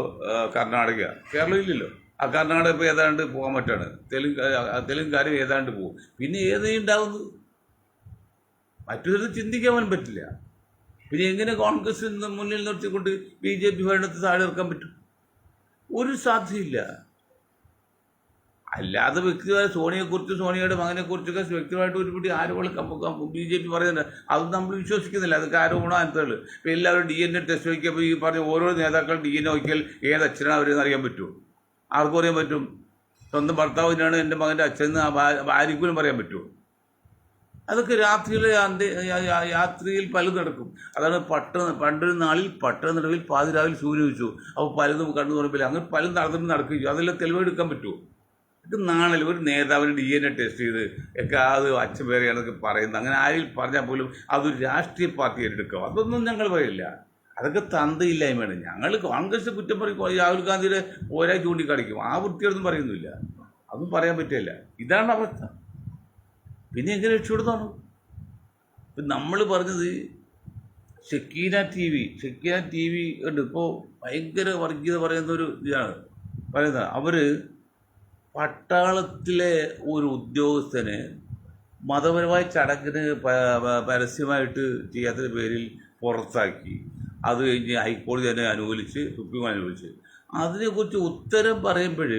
കർണാടക. കേരളം ഇല്ലല്ലോ. ആ കർണാടക ഇപ്പോൾ ഏതാണ്ട് പോകാൻ പറ്റാണ്. തെലുങ്കാന ഏതാണ്ട് പോകും. പിന്നെ ഏതേ ഉണ്ടാവുന്നത്? മറ്റൊരു ചിന്തിക്കാൻ പോലും പറ്റില്ല. പിന്നെ എങ്ങനെ കോൺഗ്രസ് മുന്നിൽ നിർത്തിക്കൊണ്ട് BJP ഭരണത്തിൽ താഴെ ഇറക്കാൻ പറ്റും? ഒരു സാധ്യതയില്ല. അല്ലാതെ വ്യക്തിപരമായി സോണിയെക്കുറിച്ച് സോണിയയുടെ മകനെക്കുറിച്ചൊക്കെ വ്യക്തിപരമായിട്ട് ഒരുപടി ആരോപണം BJP പറയുന്നുണ്ട്. അതൊന്നും നമ്മൾ വിശ്വസിക്കുന്നില്ല. അതൊക്കെ ആരോപണം അനത്തുള്ളൂ. ഇപ്പോൾ എല്ലാവരും DNA ടെസ്റ്റ് വയ്ക്കുമ്പോൾ ഈ പറഞ്ഞ ഓരോ നേതാക്കൾ DNA നോക്കിയാൽ ഏത് അച്ഛനാണ് അവരെന്ന് അറിയാൻ പറ്റുമോ? ആർക്കും അറിയാൻ പറ്റും? സ്വന്തം ഭർത്താവിനാണ് എൻ്റെ മകൻ്റെ അച്ഛൻ ആർക്കും പറയാൻ പറ്റുമോ? അതൊക്കെ രാത്രിയിൽ പലതും നടക്കും. അതാണ് പണ്ടൊരു നാളിൽ പട്ടണനടുവിൽ പാതിരാവിൽ സൂര്യൻ വെച്ചു. അപ്പോൾ പലതും കണ്ടു തുറപ്പില്ല. അങ്ങനെ പലതും നടക്കുകയും ചെയ്യും. അതെല്ലാം തെളിവെടുക്കാൻ പറ്റുമോ? ഇത് നാളെ ഒരു നേതാവിന് DNA ടെസ്റ്റ് ചെയ്ത് ഒക്കെ അത് അച്ഛൻ പേരെയാണെന്നൊക്കെ പറയുന്നത്. അങ്ങനെ ആരിൽ പറഞ്ഞാൽ പോലും അതൊരു രാഷ്ട്രീയ പാർട്ടി ഏറ്റെടുക്കുക. അതൊന്നും ഞങ്ങൾ പറയില്ല. അതൊക്കെ തന്തയില്ലായ്മയാണ്. ഞങ്ങൾ കോൺഗ്രസ് കുറ്റം പറയും, രാഹുൽ ഗാന്ധിയുടെ പോരാ ചൂണ്ടിക്കാണിക്കും. ആ വൃത്തിയൊന്നും പറയുന്നില്ല. അതൊന്നും പറയാൻ പറ്റില്ല. ഇതാണ് അവസ്ഥ. പിന്നെ എങ്ങനെ രക്ഷപ്പെടുന്നതാണ്? ഇപ്പം നമ്മൾ പറഞ്ഞത് ഷക്കീന ടി വി ഉണ്ട്. ഇപ്പോൾ ഭയങ്കര വർഗീയത പറയുന്നൊരു ഇതാണ് പറയുന്നത്. അവർ പട്ടാളത്തിലെ ഒരു ഉദ്യോഗസ്ഥനെ മതപരമായ ചടങ്ങിന് പരസ്യമായിട്ട് ചെയ്യാത്ത പേരിൽ പുറത്താക്കി. അത് കഴിഞ്ഞ് ഹൈക്കോടതി തന്നെ അനുകൂലിച്ച്, സുപ്രീം അനുകൂലിച്ച്. അതിനെക്കുറിച്ച് ഉത്തരം പറയുമ്പോൾ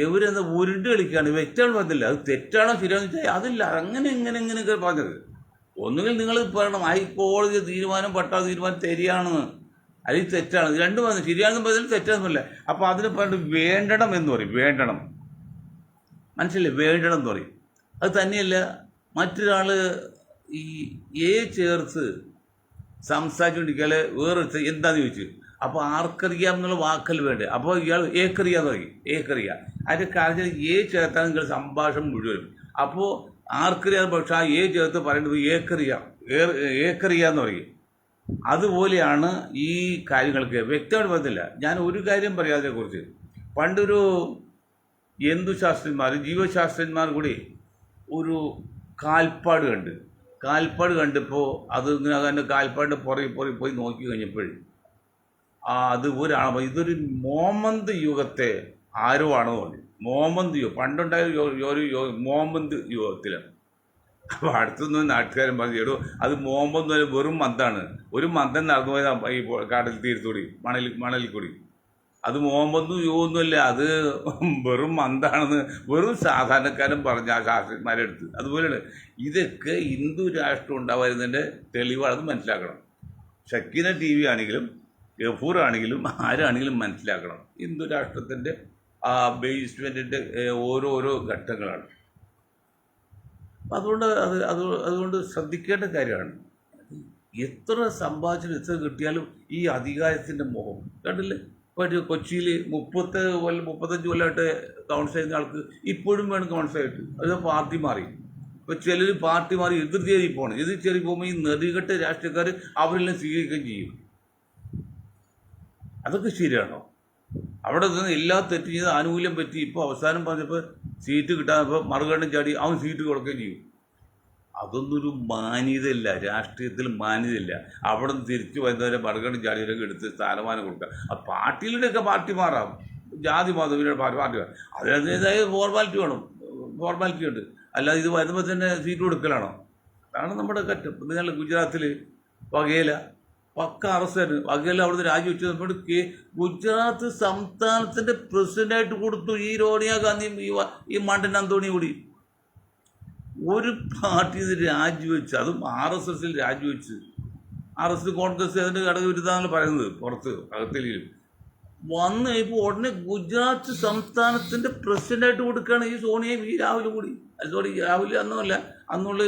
ഇവരെന്താ ഉരുണ്ട് കളിക്കുകയാണ്. വ്യക്തമാണ് പറഞ്ഞില്ല. അത് തെറ്റാണോ ശരിയാണെന്ന് വെച്ചാൽ അതില്ല. ഇങ്ങനെയൊക്കെ പറഞ്ഞത്. ഒന്നുകിൽ നിങ്ങൾ പറയണം ഹൈക്കോടതി തീരുമാനം പട്ടാള തീരുമാനം ശരിയാണെന്ന്, അല്ലെങ്കിൽ തെറ്റാണ്. രണ്ടും പറഞ്ഞു. ശരിയാണെന്ന് പറഞ്ഞാൽ തെറ്റാണെന്നല്ല. അപ്പോൾ അതിന് പറഞ്ഞിട്ട് വേണ്ടണം എന്ന് പറയും. വേണ്ടണം, മനസ്സിലല്ലേ? വേണ്ടണം എന്ന് പറയും. അത് തന്നെയല്ല, മറ്റൊരാൾ ഈ ചേർത്ത് സംസാരിച്ചുകൊണ്ടിരിക്കാൽ വേറെ എന്താണെന്ന് ചോദിച്ചു. അപ്പോൾ ആർക്കറിയാം എന്നുള്ള വാക്കൽ വേണ്ടേ? അപ്പോൾ ഇയാൾ ഏക്കറിയാന്ന് പറയും. അതിൻ്റെ കാര്യം ചേർത്താണ് നിങ്ങൾ സംഭാഷണം മുഴുവനും. അപ്പോൾ ആർക്കറിയാന്ന് പക്ഷേ ആ ചേർത്ത് പറയേണ്ടത് ഏക്കറിയാന്ന് പറയും. അതുപോലെയാണ് ഈ കാര്യങ്ങൾക്ക്. വ്യക്തമായിട്ട് പറഞ്ഞില്ല. ഞാൻ ഒരു കാര്യം പറയാം അതിനെക്കുറിച്ച്. പണ്ടൊരു ജീവശാസ്ത്രജ്ഞന്മാർ കൂടി ഒരു കാൽപ്പാട് കണ്ടപ്പോൾ അത് ഇങ്ങനെ അതിൻ്റെ കാൽപ്പാടിൻ്റെ പുറകെ പോയി നോക്കി കഴിഞ്ഞപ്പോൾ അത് ഒരാണ് ഇതൊരു മോമന്ത് യുഗത്തെ ആരോ ആണെന്ന് പറഞ്ഞു. മോമന്ത് യുഗം പണ്ടുണ്ടായ ഒരു മോമന്ത് യുഗത്തിലാണ്. അപ്പോൾ അടുത്തൊന്നും നാട്ടുകാരൻ പറഞ്ഞു, എടോ അത് മോമന്ത് വെറും മന്താണ്. ഒരു മന്ദൻ നടന്നു പോയതാണ് ഈ കടൽ തീരത്തൂടി മണലിൽ കൂടി. അത് മോമന്തും യുഗമൊന്നുമല്ല, അത് വെറും മന്താണെന്ന് വെറും സാധാരണക്കാരൻ പറഞ്ഞ ആ ശാസ്ത്രജ്ഞന്മാരെ അടുത്ത്. അതുപോലെയാണ് ഇതൊക്കെ ഹിന്ദു രാഷ്ട്രം ഉണ്ടാവുന്നതിൻ്റെ തെളിവാണെന്ന് മനസ്സിലാക്കണം. ഷക്കീന TV ആണെങ്കിലും ഗഫൂർ ആണെങ്കിലും ആരാണെങ്കിലും മനസ്സിലാക്കണം. ഹിന്ദു രാഷ്ട്രത്തിൻ്റെ ആ ബേസ്മെൻറ്റിൻ്റെ ഓരോരോ ഘട്ടങ്ങളാണ്. അതുകൊണ്ട് ശ്രദ്ധിക്കേണ്ട കാര്യമാണ്. എത്ര സമ്പാദിച്ചാലും എത്ര കിട്ടിയാലും ഈ അധികാരത്തിൻ്റെ മോഹം കണ്ടില്ലേ? ഇപ്പോൾ കൊച്ചിയിൽ 35 കൊല്ലമായിട്ട് കൗൺസിൽ ചെയ്യുന്ന ആൾക്ക് ഇപ്പോഴും വേണം കൗൺസിലായിട്ട്. അത് പാർട്ടി മാറി. ഇപ്പോൾ ചിലർ പാർട്ടി മാറി എതിർച്ചേരി പോകണം. എതിർച്ചേരി പോകുമ്പോൾ ഈ നെറികെട്ട രാഷ്ട്രീയക്കാർ അവരെല്ലാം സ്വീകരിക്കുകയും ചെയ്യും. അതൊക്കെ ശരിയാണോ? അവിടെ നിന്ന് എല്ലാ തെറ്റും ചെയ്ത് ആനുകൂല്യം പറ്റി. ഇപ്പോൾ അവസാനം പറഞ്ഞപ്പോൾ സീറ്റ് കിട്ടാത്തപ്പോൾ മറുകണ്ഠം ചാടി അവൻ സീറ്റ് കൊടുക്കുകയും ചെയ്യും. അതൊന്നും ഒരു മാന്യതയില്ല. രാഷ്ട്രീയത്തിൽ മാന്യതയില്ല. അവിടെ നിന്ന് തിരിച്ചു വരുന്നവരെ മറുകണ്ഠം ചാടിയവരൊക്കെ എടുത്ത് സ്ഥാനമാനം കൊടുക്കുക. ആ പാർട്ടികളുടെയൊക്കെ പാർട്ടി മാറാം. ജാതി മതവിയുടെ പാർട്ടി മാറാം. അതിനേതായ ഫോർമാലിറ്റി ഉണ്ട്. അല്ലാതെ ഇത് വരുമ്പോൾ തന്നെ സീറ്റ് കൊടുക്കലാണോ? അതാണ് നമ്മുടെ കറ്റം. നിങ്ങൾ ഗുജറാത്തിൽ വഘേല പക്ക അറസ്റ്റാണ്. വഘേല അവിടുന്ന് രാജിവെച്ചപ്പോൾ ഗുജറാത്ത് സംസ്ഥാനത്തിൻ്റെ പ്രസിഡൻ്റായിട്ട് കൊടുത്തു ഈ സോണിയ ഗാന്ധിയും ഈ മണ്ടൻ അന്തോണി കൂടി. ഒരു പാർട്ടി ഇത് രാജിവെച്ച്, അതും RSS രാജിവെച്ച്. RSS കോൺഗ്രസ് അതിൻ്റെ ഘടകവിരുദ്ധാണ് പറയുന്നത്. പുറത്ത് അകത്തിലും വന്ന് ഇപ്പോൾ ഉടനെ ഗുജറാത്ത് സംസ്ഥാനത്തിൻ്റെ പ്രസിഡൻ്റായിട്ട് കൊടുക്കുകയാണ് ഈ സോണിയയും ഈ രാഹുലും കൂടി. രാഹുൽ അന്നുമല്ല, അന്നുള്ള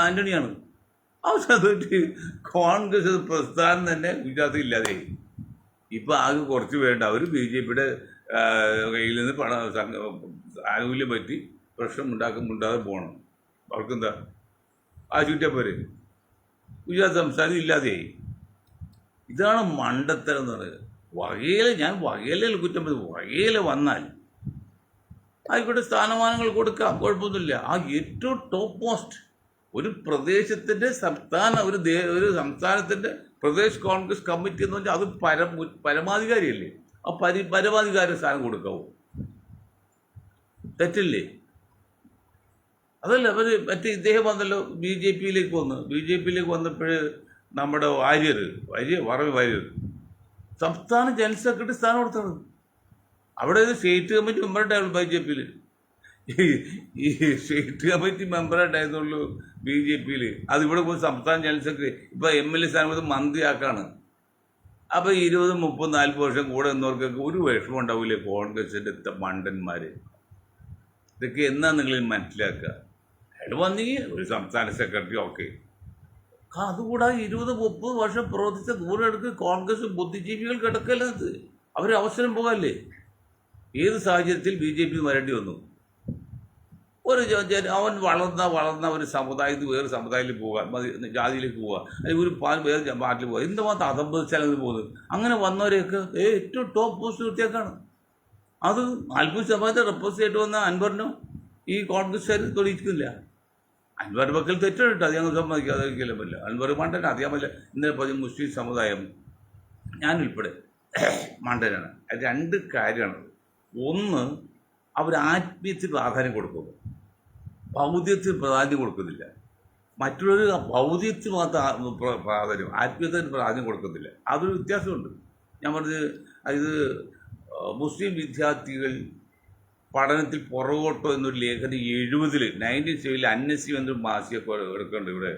ആൻ്റണിയാണ്. അവസാനമായിട്ട് കോൺഗ്രസ് പ്രസ്ഥാനം തന്നെ ഗുജറാത്തിൽ ഇല്ലാതെ. ഇപ്പം ആകെ കുറച്ച് വേണ്ട. അവർ BJPയുടെ കയ്യിൽ നിന്ന് ആനുകൂല്യം പറ്റി പ്രശ്നം ഉണ്ടാതെ പോകണം. അവർക്കെന്താ ആ ചുറ്റപ്പോര് ഗുജറാത്ത് സംസ്ഥാനം ഇല്ലാതെയായി. ഇതാണ് മണ്ടത്തരം എന്ന് പറയുന്നത്. ഞാൻ വകയിലല്ല കുറ്റം പറയും. വകയില വന്നാൽ ആയിക്കോട്ടെ, സ്ഥാനമാനങ്ങൾ കൊടുക്കാം, കുഴപ്പമൊന്നുമില്ല. ആ ഏറ്റവും ടോപ്പ് മോസ്റ്റ് ഒരു പ്രദേശത്തിൻ്റെ ഒരു സംസ്ഥാനത്തിൻ്റെ പ്രദേശ് കോൺഗ്രസ് കമ്മിറ്റി എന്ന് പറഞ്ഞാൽ അത് പരമാധികാരിയല്ലേ? ആ പരമാധികാരി സ്ഥാനം കൊടുക്കാവൂ? തെറ്റില്ലേ? അതല്ല മറ്റേ ഇദ്ദേഹം വന്നല്ലോ BJPയിലേക്ക് വന്നപ്പോൾ നമ്മുടെ വാര്യർ സംസ്ഥാന ജനറൽ സെക്രട്ടറി സ്ഥാനം കൊടുത്തത്. അവിടെ ഒരു സ്റ്റേറ്റ് കമ്മിറ്റി മെമ്പറുണ്ടായിരുന്നു BJPയിൽ. ഈ ഈ സ്റ്റേറ്റ് കമ്മിറ്റി മെമ്പറായിട്ടായിരുന്നുള്ളൂ BJP-യിൽ. അതിവിടെ പോയി സംസ്ഥാന ജനറൽ സെക്രട്ടറി, ഇപ്പോൾ MLA സ്ഥാനത്ത് മന്ത്രിയാക്കാണ്. അപ്പോൾ 20, 30, 40 വർഷം കൂടെ നിന്നവർക്കൊക്കെ ഒരു വിഷമം ഉണ്ടാവില്ലേ കോൺഗ്രസിൻ്റെ മണ്ടന്മാർ? ഇതൊക്കെ എന്നാ നിങ്ങൾ മനസ്സിലാക്കുക? അയാൾ വന്നെങ്കിൽ ഒരു സംസ്ഥാന സെക്രട്ടറി ഓക്കെ. അതുകൂടാതെ 20, 30 വർഷം പ്രവർത്തിച്ച ദൂരെടുക്ക് കോൺഗ്രസ് ബുദ്ധിജീവികൾ കിടക്കല്ലത്. അവർ അവസരം പോകല്ലേ? ഏത് സാഹചര്യത്തിൽ BJP വരേണ്ടി വന്നു? ഒരു അവൻ വളർന്ന ഒരു സമുദായത്തിൽ വേറെ സമുദായത്തിൽ പോവുക, ജാതിയിലേക്ക് പോവുക, അല്ലെങ്കിൽ ഒരു വേറെ പാർട്ടിയിൽ പോവുക, എന്തുമാത്രം അധംപതിച്ചാലും പോകുന്നത്. അങ്ങനെ വന്നവരെയൊക്കെ ഏറ്റവും ടോപ്പ് പോസ്റ്റ് നിർത്തിയേക്കാണ്. അത് 40% റെപ്രസെൻറ്റ് വന്ന അൻവറിനോ ഈ കോൺഗ്രസ്സുകാർ തെളിയിക്കുന്നില്ല. അൻവർ പക്കൽ തെറ്റിട്ട് അത് ഞങ്ങൾ സമ്മതിക്കാതിരിക്കലും പറ്റില്ല. അൻവർ മണ്ടൻ അറിയാൻ പറ്റില്ല. ഇന്നലെ പറഞ്ഞ മുസ്ലിം സമുദായം, ഞാനുൾപ്പെടെ മണ്ടനാണ്. അത് 2 കാര്യമാണ്. ഒന്ന്, അവർ ആത്മീയത്തിന് പ്രാധാന്യം കൊടുക്കുന്നു, ഭൗതികത്തിന് പ്രാധാന്യം കൊടുക്കുന്നില്ല. മറ്റുള്ളവർ ഭൗതികത്തിന് മാത്രം പ്രാധാന്യം, ആത്മീയത്തിന് പ്രാധാന്യം കൊടുക്കുന്നില്ല. അതൊരു വ്യത്യാസമുണ്ട്. ഞാൻ പറഞ്ഞത് ഇത് മുസ്ലിം വിദ്യാർത്ഥികൾ പഠനത്തിൽ പുറകോട്ടോ എന്നൊരു ലേഖനം 70-ൽ 1970 അന്നസി എന്നൊരു മാസികയൊക്കെ എടുക്കുന്നുണ്ട് ഇവിടെ.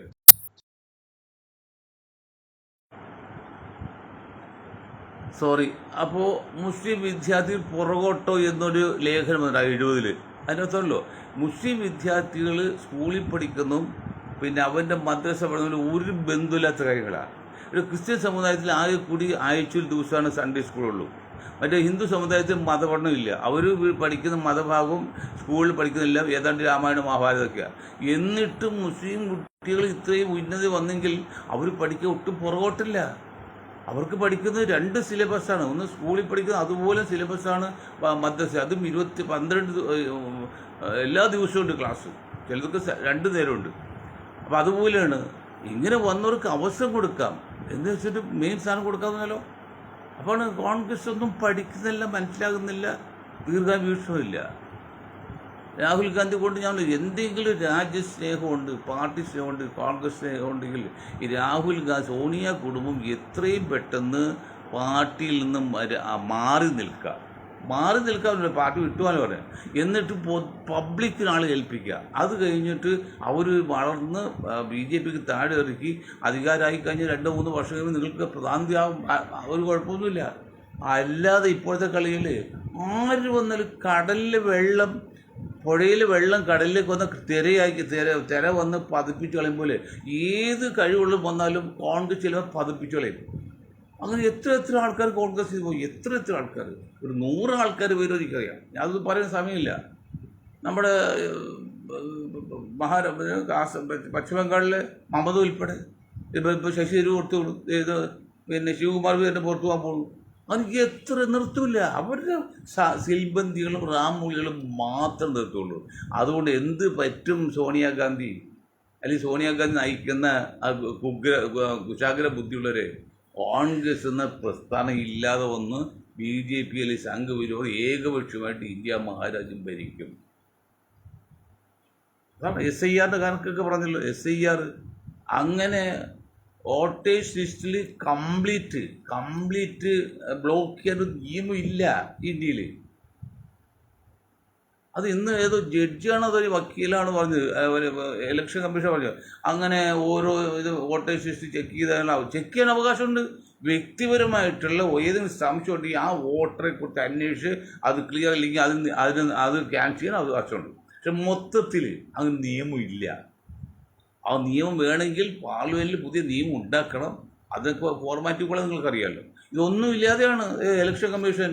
സോറി. അപ്പോൾ മുസ്ലിം വിദ്യാർത്ഥികൾ പുറകോട്ടോ എന്നൊരു ലേഖനം വന്നിട്ടുണ്ട് 70-ൽ. അതിനകത്തല്ലോ മുസ്ലിം വിദ്യാർത്ഥികൾ സ്കൂളിൽ പഠിക്കുന്നു, പിന്നെ അവൻ്റെ മദ്രസ പഠനത്തിൽ ഒരു ബന്ധമില്ലാത്ത കാര്യങ്ങളാണ്. ഒരു ക്രിസ്ത്യൻ സമുദായത്തിൽ ആകെ കൂടി ആഴ്ചയിൽ ദിവസമാണ് സൺഡേ സ്കൂളുള്ളൂ. മറ്റേ ഹിന്ദു സമുദായത്തിൽ മതപഠനമില്ല. അവർ പഠിക്കുന്ന മതഭാഗവും സ്കൂളിൽ പഠിക്കുന്നില്ല, ഏതാണ്ട് രാമായണ മഹാഭാരതമൊക്കെയാണ്. എന്നിട്ടും മുസ്ലിം കുട്ടികൾ ഇത്രയും ഉന്നതി വന്നെങ്കിൽ അവർ പഠിക്കാൻ ഒട്ടും പുറകോട്ടില്ല. അവർക്ക് പഠിക്കുന്നത് 2 സിലബസാണ്. ഒന്ന് സ്കൂളിൽ പഠിക്കുന്നത്, അതുപോലെ സിലബസാണ് മദ്രസ. അതും 12 എല്ലാ ദിവസവും ഉണ്ട് ക്ലാസ്, ചിലർക്ക് 2 നേരമുണ്ട്. അപ്പോൾ അതുപോലെയാണ്. ഇങ്ങനെ വന്നവർക്ക് അവസരം കൊടുക്കാം എന്ന് വെച്ചിട്ട് മെയിൻ സ്ഥാനം കൊടുക്കാമെന്നല്ലോ. അപ്പോൾ കോൺഗ്രസ് ഒന്നും പഠിക്കുന്നില്ല, മനസ്സിലാകുന്നില്ല, ദീർഘവീക്ഷണമില്ല. രാഹുൽ ഗാന്ധി കൊണ്ട് ഞാൻ എന്തെങ്കിലും രാജ്യസ്നേഹമുണ്ട്, പാർട്ടി സ്നേഹമുണ്ട്, കോൺഗ്രസ് സ്നേഹമുണ്ടെങ്കിൽ ഈ രാഹുൽ ഗാന്ധി സോണിയ കുടുംബം എത്രയും പെട്ടെന്ന് പാർട്ടിയിൽ നിന്നും മാറി നിൽക്കുക. പാർട്ടി വിട്ടുപോകാൻ പറയാം. എന്നിട്ട് പബ്ലിക്കിനാൾ ഏൽപ്പിക്കുക. അത് കഴിഞ്ഞിട്ട് അവർ വളർന്ന് BJPക്ക് താഴെ ഇറക്കി അധികാരമായി കഴിഞ്ഞ് 2-3 വർഷം കഴിയുമ്പോൾ നിങ്ങൾക്ക് പ്രധാനമന്ത്രിയാവും, ഒരു കുഴപ്പമൊന്നുമില്ല. അല്ലാതെ ഇപ്പോഴത്തെ കളിയിൽ ആര് വന്നാലും കടലിലെ വെള്ളം, പുഴയിലെ വെള്ളം കടലിലേക്ക് വന്ന തിര വന്ന് പതിപ്പിച്ച് കളയുമ്പോൾ ഏത് കഴിവുള്ള വന്നാലും കോൺഗ്രസ് ചിലപ്പോൾ പതിപ്പിച്ച് കളയും. അങ്ങനെ എത്ര ആൾക്കാർ കോൺഗ്രസ് പോയി, എത്ര ആൾക്കാർ, ഒരു 100 ആൾക്കാർ പേര് എനിക്കറിയാം. ഞാനത് പറയുന്ന സമയമില്ല. നമ്മുടെ പശ്ചിമ ബംഗാളിലെ മമത ഉൾപ്പെടെ ഇപ്പോൾ ശശി തരൂർ കൊടുത്തോളൂ, പിന്നെ ശിവകുമാർ തന്നെ പുറത്തു പോകാൻ പോകുന്നു. അതിന് എത്ര നിർത്തില്ല. അവരുടെ സിൽബന്തികളും റാമുളികളും മാത്രം നിർത്തുള്ളൂ. അതുകൊണ്ട് എന്ത് പറ്റും സോണിയാഗാന്ധി, അല്ലെങ്കിൽ സോണിയാഗാന്ധി നയിക്കുന്ന കുശാഗ്ര ബുദ്ധിയുള്ളവരെ? കോൺഗ്രസ് എന്ന പ്രസ്ഥാനം ഇല്ലാതെ വന്ന് BJP അല്ലെങ്കിൽ സംഘവിരോധം ഏകപക്ഷമായിട്ട് ഇന്ത്യ മഹാരാജ്യം ഭരിക്കും. അതാണ് SIR കണക്കൊക്കെ പറഞ്ഞല്ലോ. SIR അങ്ങനെ വോട്ടേഴ്സ് ലിസ്റ്റിൽ കംപ്ലീറ്റ് ബ്ലോക്ക് ചെയ്യാൻ ഒരു നിയമം ഇല്ല ഇന്ത്യയിൽ. അത് ഇന്ന് ഏതോ ജഡ്ജിയാണോ അതൊരു വക്കീലാണ് പറഞ്ഞത്, ഇലക്ഷൻ കമ്മീഷൻ പറഞ്ഞത്. അങ്ങനെ ഓരോ വോട്ടേഴ്സ് ലിസ്റ്റ് ചെക്ക് ചെയ്യാൻ അവകാശമുണ്ട്. വ്യക്തിപരമായിട്ടുള്ള ഏതെങ്കിലും സംശയം ഉണ്ടെങ്കിൽ ആ വോട്ടറെ കുറിച്ച് അന്വേഷിച്ച് അത് ക്ലിയർ അല്ലെങ്കിൽ അത് ക്യാൻസൽ ചെയ്യാൻ അവകാശമുണ്ട്. പക്ഷെ മൊത്തത്തിൽ അങ്ങനെ നിയമം ഇല്ല. ആ നിയമം വേണമെങ്കിൽ പാർലമെൻറ്റിൽ പുതിയ നിയമം ഉണ്ടാക്കണം. അതൊക്കെ ഫോർമാറ്റുകളെ നിങ്ങൾക്കറിയാമല്ലോ. ഇതൊന്നുമില്ലാതെയാണ് ഇലക്ഷൻ കമ്മീഷൻ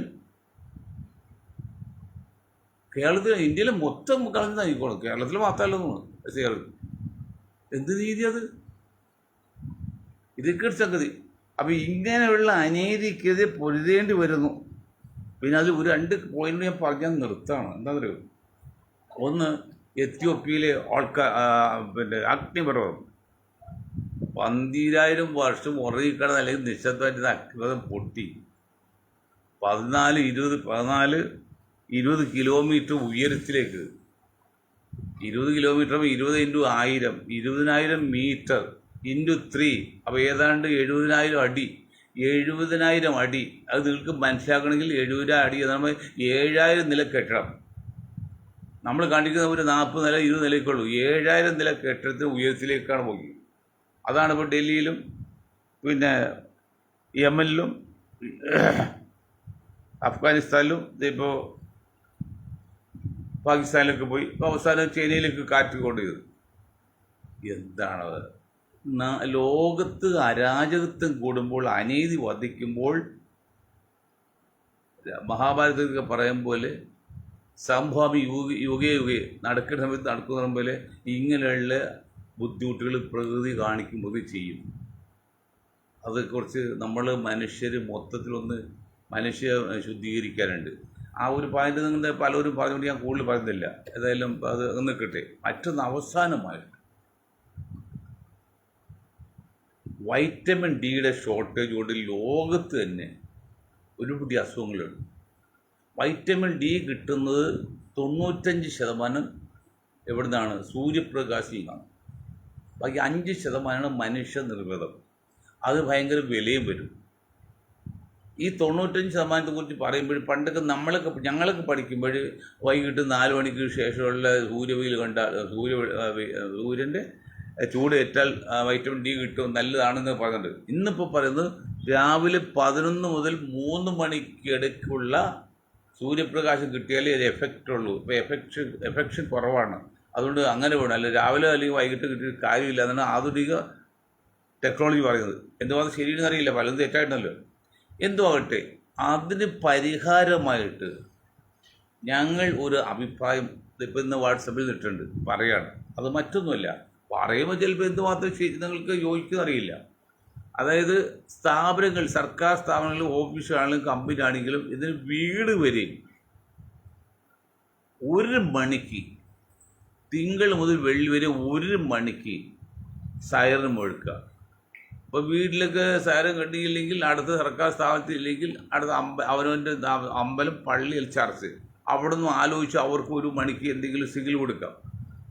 ഇന്ത്യയിലെ മൊത്തം കളഞ്ഞായിക്കോളും. കേരളത്തിൽ മാത്രമല്ല SIR. എന്ത് രീതി അത്? ഇതൊക്കെ സംഗതി. അപ്പോൾ ഇങ്ങനെയുള്ള അനീതിക്കെതിരെ പൊരുതേണ്ടി വരുന്നു. പിന്നെ അതിൽ 2 പോയിന്റ് ഞാൻ പറഞ്ഞാൽ നിർത്താണ്. എന്താ പറയുക? ഒന്ന്, എത്യോപ്യയിലെ പിന്നെ അഗ്നിപർവ്വതം 12,000 വർഷം ഉറങ്ങിക്കിടന്ന അല്ലെങ്കിൽ നിശബ്ദമായിട്ട് അഗ്നിപർവ്വതം പൊട്ടി 14-20 കിലോമീറ്റർ ഉയരത്തിലേക്ക്. 20 കിലോമീറ്റർ 20 × 1000, 20,000 മീറ്റർ × 3, അപ്പോൾ ഏതാണ്ട് 70,000 അടി. 70,000 അടി. അത് നിങ്ങൾക്ക് മനസ്സിലാക്കണമെങ്കിൽ 70,000 അടി നമ്മൾ 7,000 നില കെട്ടണം. നമ്മൾ കാണിക്കുന്ന ഒരു 40 നില 20 നിലയ്ക്കുള്ളൂ. 7000 നില കെട്ടിടത്തിന് ഉയരത്തിലേക്കാണ് പോയി. അതാണ് ഇപ്പോൾ ഡൽഹിയിലും പിന്നെ യമനിലും അഫ്ഗാനിസ്ഥാനിലും ഇപ്പോൾ പാകിസ്ഥാനിലൊക്കെ പോയി, ഇപ്പോൾ അവസാനം ചൈനയിലേക്ക് കാറ്റ് കൊണ്ടുപോയത്. എന്താണത്? ലോകത്ത് അരാജകത്വം കൂടുമ്പോൾ, അനീതി വർദ്ധിക്കുമ്പോൾ, മഹാഭാരതത്തിലൊക്കെ പറയും പോലെ സംഭവം യുഗേ യുഗേ നടക്കുന്ന സമയത്ത് നടക്കുന്ന പോലെ ഇങ്ങനെയുള്ള ബുദ്ധിമുട്ടുകൾ പ്രകൃതി കാണിക്കുമ്പോൾ ചെയ്യും. അതേക്കുറിച്ച് നമ്മൾ മനുഷ്യർ മൊത്തത്തിലൊന്ന് മനുഷ്യ ശുദ്ധീകരിക്കാനുണ്ട്. ആ ഒരു പോയിന്റ് നിങ്ങളുടെ പലരും പറഞ്ഞുകൊണ്ട് ഞാൻ കൂടുതൽ പറയുന്നില്ല. ഏതായാലും അത് നിൽക്കട്ടെ. മറ്റൊന്ന് അവസാനമായിട്ട് വൈറ്റമിൻ ഡിയുടെ ഷോർട്ടേജ് കൊണ്ട് ലോകത്ത് തന്നെ ഒരുപിടി അസുഖങ്ങളുണ്ട്. വൈറ്റമിൻ ഡി കിട്ടുന്നത് 95% എവിടെ നിന്നാണ്? സൂര്യപ്രകാശത്തിൽ നിന്നാണ്. ബാക്കി 5% മനുഷ്യ നിർമ്മിതം. അത് ഭയങ്കര വിലയും വരും. ഈ 95% കുറിച്ച് പറയുമ്പോൾ പണ്ടൊക്കെ ഞങ്ങളൊക്കെ പഠിക്കുമ്പോൾ വൈകിട്ട് 4 മണിക്ക് ശേഷമുള്ള സൂര്യവെയിൽ കണ്ടാൽ സൂര്യൻ്റെ ചൂടേറ്റാൽ വൈറ്റമിൻ ഡി കിട്ടും, നല്ലതാണെന്ന് പറയുന്നുണ്ട്. ഇന്നിപ്പോൾ പറയുന്നത് രാവിലെ 11 മുതൽ 3 മണിക്കിടയ്ക്കുള്ള സൂര്യപ്രകാശം കിട്ടിയാലേ അത് എഫക്റ്റ് ഉള്ളൂ. ഇപ്പോൾ എഫക്ഷൻ കുറവാണ്. അതുകൊണ്ട് അങ്ങനെ വേണം. അല്ല രാവിലെ അല്ലെങ്കിൽ വൈകിട്ട് കിട്ടിയിട്ട് കാര്യമില്ല എന്നാണ് ആധുനിക ടെക്നോളജി പറയുന്നത്. എന്തുമാത്രം ശരിയെന്ന് അറിയില്ല, പലതും തെറ്റായിട്ടുണ്ടല്ലോ. എന്തുമാകട്ടെ, അതിന് പരിഹാരമായിട്ട് ഞങ്ങൾ ഒരു അഭിപ്രായം ഇപ്പോൾ ഇന്ന് വാട്സപ്പിൽ ഇട്ടിട്ടുണ്ട്, പറയാണ്. അത് മറ്റൊന്നുമല്ല, പറയുമ്പോൾ ചിലപ്പോൾ എന്തുമാത്രം ശരി നിങ്ങൾക്ക് യോജിക്കുന്നറിയില്ല. അതായത് സ്ഥാപനങ്ങൾ, സർക്കാർ സ്ഥാപനങ്ങളും ഓഫീസാണെങ്കിലും കമ്പനി ആണെങ്കിലും ഇതിന് വീട് വരെയും 1 മണിക്ക് തിങ്കൾ മുതൽ വെള്ളി വരെ 1 മണിക്ക് സൈറൻ മുഴക്കുക. ഇപ്പോൾ വീട്ടിലൊക്കെ സൈറൻ കണ്ടില്ലെങ്കിൽ അടുത്ത സർക്കാർ സ്ഥാപനത്തിൽ ഇല്ലെങ്കിൽ അടുത്ത അവനവൻ്റെ അമ്പലം, പള്ളിയിൽ, ചർച്ച്, അവിടെ നിന്ന് ആലോചിച്ച് അവർക്ക് 1 മണിക്ക് എന്തെങ്കിലും സിഗ്നൽ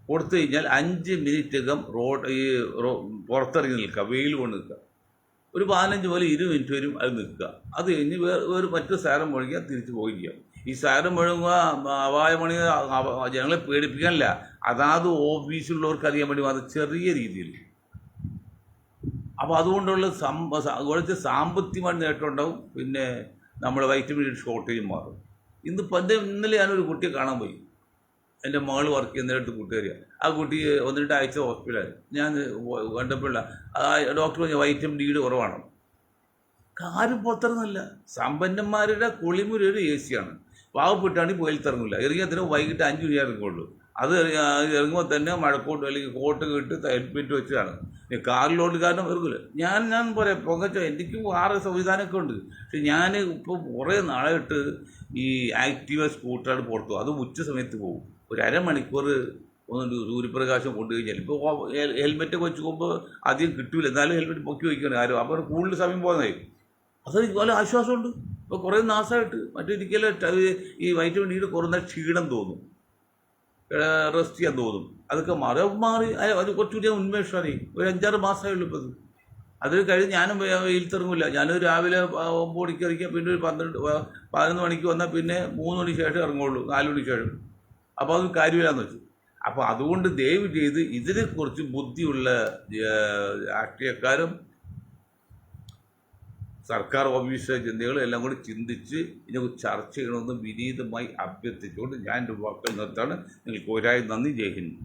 കൊടുത്തു കഴിഞ്ഞാൽ 5 മിനിറ്റകം പുറത്തിറങ്ങി നിൽക്കുക, വെയിൽ കൊണ്ട് നിൽക്കുക. ഒരു 15 മുതൽ 20 മിനിറ്റ് വരും അത് നിൽക്കുക. അത് കഴിഞ്ഞ് വേറെ മറ്റു സൈറൻ മുഴങ്ങിയാൽ തിരിച്ചു പോവുകയും ചെയ്യാം. ഈ സൈറൻ മുഴങ്ങുക അപായമണി ജനങ്ങളെ പേടിപ്പിക്കാനല്ല, അതാത് ഓഫീസിലുള്ളവർക്ക് അറിയാൻ വേണ്ടി മാത്രം ചെറിയ രീതിയിൽ. അപ്പോൾ അതുകൊണ്ടുള്ള കുറച്ച് സാമ്പത്തികമായി നേട്ടമുണ്ടാവും. പിന്നെ നമ്മൾ വൈറ്റമിൻ ഡി ഷോർട്ടേജ് മാറും. ഇന്നലെ ഞാനൊരു കുട്ടിയെ കാണാൻ പോയി. എൻ്റെ മകൾ വർക്ക് ചെയ്യുന്നതിനടുത്ത് കൂട്ടുകാരിയാണ്. ആ കുട്ടി 1-2 ആഴ്ച ഹോസ്പിറ്റലായി. ഞാൻ കണ്ടപ്പോഴല്ല ഡോക്ടർ പറഞ്ഞ വൈറ്റമിൻ ഡിയുടെ കുറവാണ്. കാര്യം പുറത്തിറങ്ങില്ല. സമ്പന്നന്മാരുടെ കുളിമുറി ഒരു AC ആണ്. പാവപ്പെട്ടാണെങ്കിൽ പുയലത്തിറങ്ങില്ല. ഇറങ്ങിയതിന് വൈകിട്ട് 5 മണി ഇറങ്ങുള്ളൂ. അത് ഇറങ്ങുമ്പോൾ തന്നെ മഴക്കോട്ട് അല്ലെങ്കിൽ കോട്ട് കിട്ട് ഹെൽമെറ്റ് വെച്ചാണ്. കാറിലോട്ട് കാരണം ഇറങ്ങില്ല. ഞാൻ പറയാം പൊങ്ങച്ചോ, എനിക്കും കാറ് സംവിധാനമൊക്കെ ഉണ്ട്. പക്ഷെ ഞാൻ ഇപ്പോൾ കുറേ നാളായിട്ട് ഈ ആക്റ്റീവ സ്കൂട്ടറാണ് പുറത്തു പോകും. അത് ഉച്ച സമയത്ത് പോകും. ഒരു അരമണിക്കൂർ സൂര്യപ്രകാശം കൊണ്ടു കഴിഞ്ഞാൽ ഇപ്പോൾ ഹെൽമെറ്റൊക്കെ വെച്ച് പോകുമ്പോൾ അധികം കിട്ടില്ല. എന്നാലും ഹെൽമെറ്റ് പൊക്കി വയ്ക്കണം ആരും. അപ്പോൾ കൂടുതൽ സമയം പോകുന്നതായി. അതെനിക്ക് വളരെ ആശ്വാസമുണ്ട്. ഇപ്പോൾ കുറേ നാശമായിട്ട് മറ്റൊരിക്കലും ഈ വൈറ്റമിൻ ഡിയുടെ കുറഞ്ഞ ക്ഷീണം തോന്നും, റെസ്റ്റ് ചെയ്യാൻ തോന്നും. അതൊക്കെ മാറി അത് കുറച്ചുകൂടി ഉന്മേഷമായി. ഒരു 5-6 മാസമേ ഉള്ളൂ ഇപ്പോൾ. അത് കഴിഞ്ഞ് ഞാനും വെയിലത്തിറങ്ങില്ല. ഞാനൊരു രാവിലെ 9 മണിക്ക് ഇറങ്ങിയാൽ പിന്നെ ഒരു 11 മണിക്ക് വന്നാൽ പിന്നെ 3 മണിക്ക് ശേഷം ഇറങ്ങുള്ളൂ, 4 മണിക്ക് ശേഷം. അപ്പോൾ അത് കാര്യമില്ലാന്ന് വെച്ചു. അപ്പോൾ അതുകൊണ്ട് ദയവ് ചെയ്ത് ഇതിനെക്കുറിച്ച് ബുദ്ധിയുള്ള രാഷ്ട്രീയക്കാരും സർക്കാർ ഓഫീസ് ചിന്തകളും എല്ലാം കൂടി ചിന്തിച്ച് ഇതിനെക്കുറിച്ച് ചർച്ച ചെയ്യണമെന്ന് വിനീതമായി അഭ്യർത്ഥിച്ചുകൊണ്ട് ഞാൻ എൻ്റെ വാക്കുകൾ നിർത്താണ്. നിങ്ങൾക്ക് ഒരായി നന്ദി. ജയ് ഹിന്ദ്.